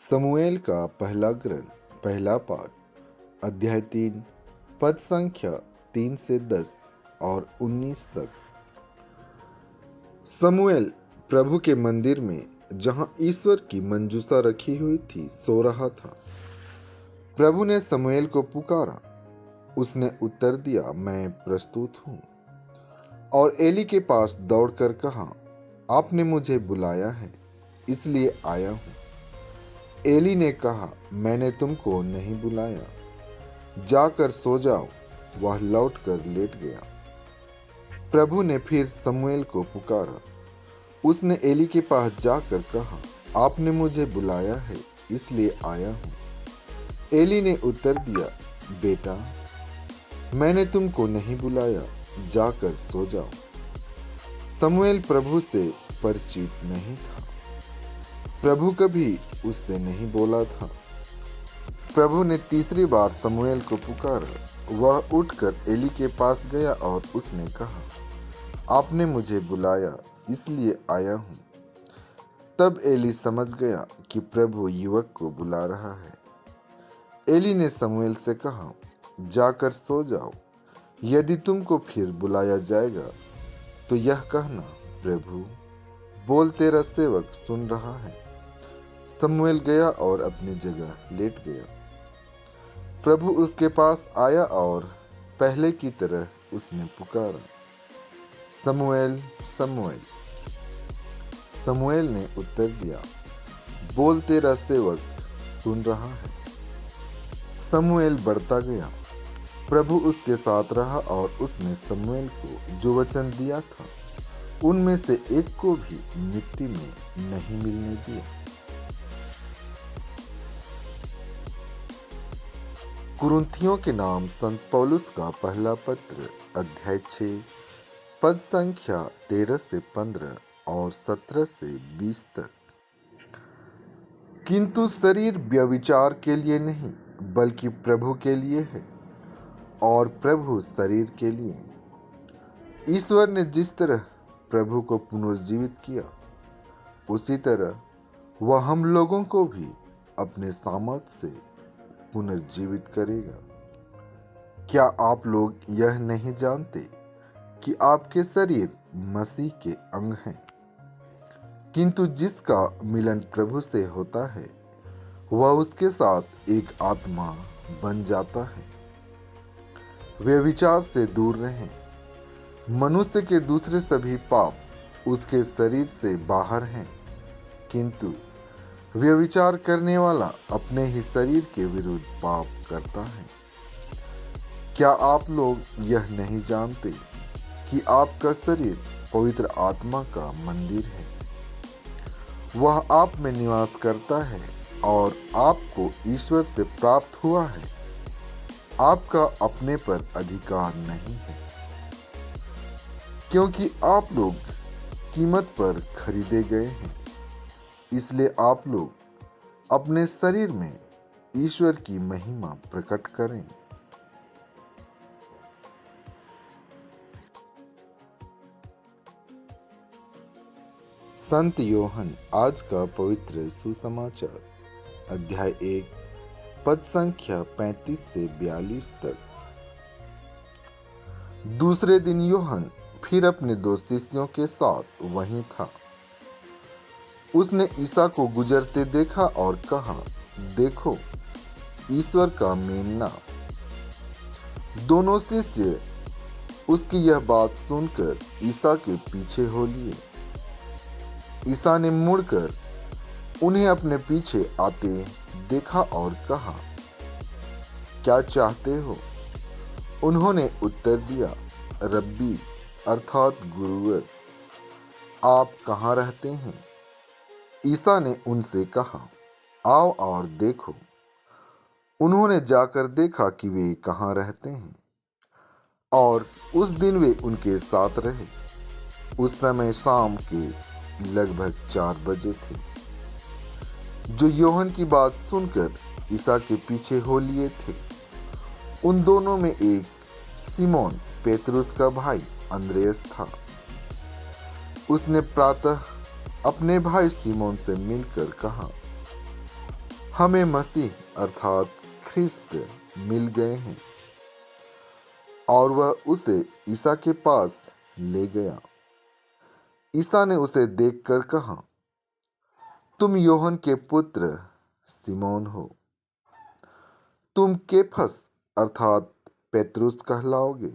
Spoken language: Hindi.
समूएल का पहला ग्रंथ पहला पाठ अध्याय 3 पद संख्या 3 से 10 और 19 तक। समूएल प्रभु के मंदिर में जहां ईश्वर की मंजूषा रखी हुई थी सो रहा था। प्रभु ने समूएल को पुकारा। उसने उत्तर दिया, मैं प्रस्तुत हूं। और एली के पास दौड़कर कहा, आपने मुझे बुलाया है, इसलिए आया हूं। एली ने कहा, मैंने तुमको नहीं बुलाया, जाकर सो जाओ। वह लौटकर लेट गया। प्रभु ने फिर समूएल को पुकारा। उसने एली के पास जाकर कहा, आपने मुझे बुलाया है, इसलिए आया हूं। एली ने उत्तर दिया, बेटा, मैंने तुमको नहीं बुलाया, जाकर सो जाओ। समूएल प्रभु से परिचित नहीं था। प्रभु कभी उससे नहीं बोला था। प्रभु ने तीसरी बार समूएल को पुकारा। वह उठकर एली के पास गया और उसने कहा, आपने मुझे बुलाया, इसलिए आया हूं। तब एली समझ गया कि प्रभु युवक को बुला रहा है। एली ने समूएल से कहा, जाकर सो जाओ। यदि तुमको फिर बुलाया जाएगा तो यह कहना, प्रभु बोल, तेरा सेवक सुन रहा है। समूएल गया और अपनी जगह लेट गया। प्रभु उसके पास आया और पहले की तरह उसने पुकारा, समूएल, समूएल। समूएल ने उत्तर दिया, बोल, तेरा सेवक सुन रहा है। समूएल बढ़ता गया। प्रभु उसके साथ रहा और उसने समूएल को जो वचन दिया था उनमें से एक को भी मिट्टी में नहीं मिलने दिया। कुरिन्थियों के नाम संत पौलुस का पहला पत्र अध्याय 6 पद संख्या 13 से 15 और 17 से 20 तक। किंतु शरीर व्यभिचार के लिए नहीं, बल्कि प्रभु के लिए है, और प्रभु शरीर के लिए। ईश्वर ने जिस तरह प्रभु को पुनर्जीवित किया, उसी तरह वह हम लोगों को भी अपने सामर्थ्य से पुनर्जीवित करेगा। क्या आप लोग यह नहीं जानते कि आपके शरीर मसीह के अंग हैं? किंतु जिसका मिलन प्रभु से होता है वह उसके साथ एक आत्मा बन जाता है। व्यभिचार से दूर रहें। मनुष्य के दूसरे सभी पाप उसके शरीर से बाहर हैं, किंतु व्यभिचार करने वाला अपने ही शरीर के विरुद्ध पाप करता है। क्या आप लोग यह नहीं जानते कि आपका शरीर पवित्र आत्मा का मंदिर है? वह आप में निवास करता है और आपको ईश्वर से प्राप्त हुआ है। आपका अपने पर अधिकार नहीं है, क्योंकि आप लोग कीमत पर खरीदे गए हैं। इसलिए आप लोग अपने शरीर में ईश्वर की महिमा प्रकट करें। संत योहन आज का पवित्र सुसमाचार अध्याय 1 पद संख्या 35 से 42 तक। दूसरे दिन योहन फिर अपने दो शिष्यों के साथ वहीं था। उसने ईसा को गुजरते देखा और कहा, देखो, ईश्वर का मेमना। दोनों शिष्य उसकी यह बात सुनकर ईसा के पीछे हो लिए। ईसा ने मुड़कर उन्हें अपने पीछे आते देखा और कहा, क्या चाहते हो? उन्होंने उत्तर दिया, रब्बी अर्थात गुरुवर, आप कहाँ रहते हैं? ईसा ने उनसे कहा, आओ और देखो। उन्होंने जाकर देखा कि वे कहाँ रहते हैं, और उस दिन वे उनके साथ रहे। उस समय शाम के लगभग 4 बजे थे। जो योहन की बात सुनकर ईसा के पीछे हो लिए थे, उन दोनों में एक सिमोन पेतरुस का भाई अंद्रेयास था। उसने प्रातः अपने भाई सिमोन से मिलकर कहा, हमें मसीह अर्थात ख्रिस्त मिल गए हैं और वह उसे ईसा के पास ले गया। ईसा ने उसे देखकर कहा, तुम योहन के पुत्र सिमोन हो, तुम केफस अर्थात पेत्रुस कहलाओगे।